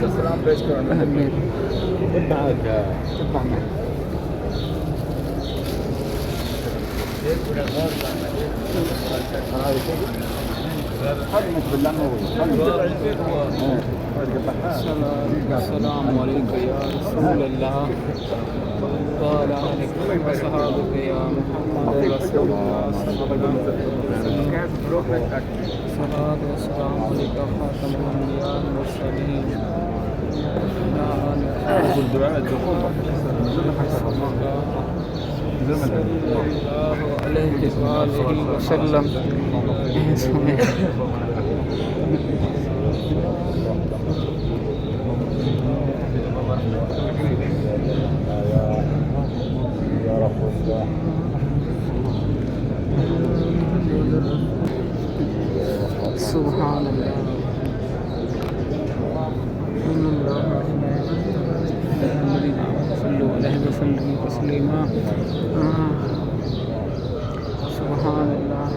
السلام بشكرا السلام عليك يا رسول الله وعلى آلك وصحابك يا محمد رسول الله صلى الله عليه وسلم. الصلاة والسلام عليك خاتم الأنبياء والمرسلين صلى الله عليه وآله وسلم. سبحان الله. صلوا عليه وسلم تسليما. سبحان الله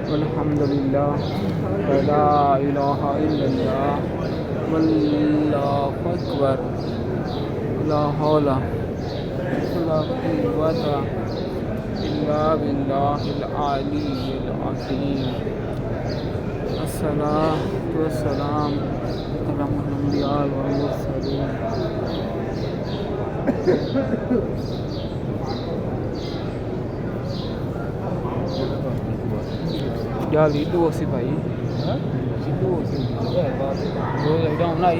والحمد لله ولا إله إلا الله والله أكبر. لا حول ولا قوة إلا بالله العلي العظيم. الصلاة والسلام على الأنبياء والمرسلين. Giờ lý đua xí vậy. Lý đua xí vậy. Rồi lại đâu này?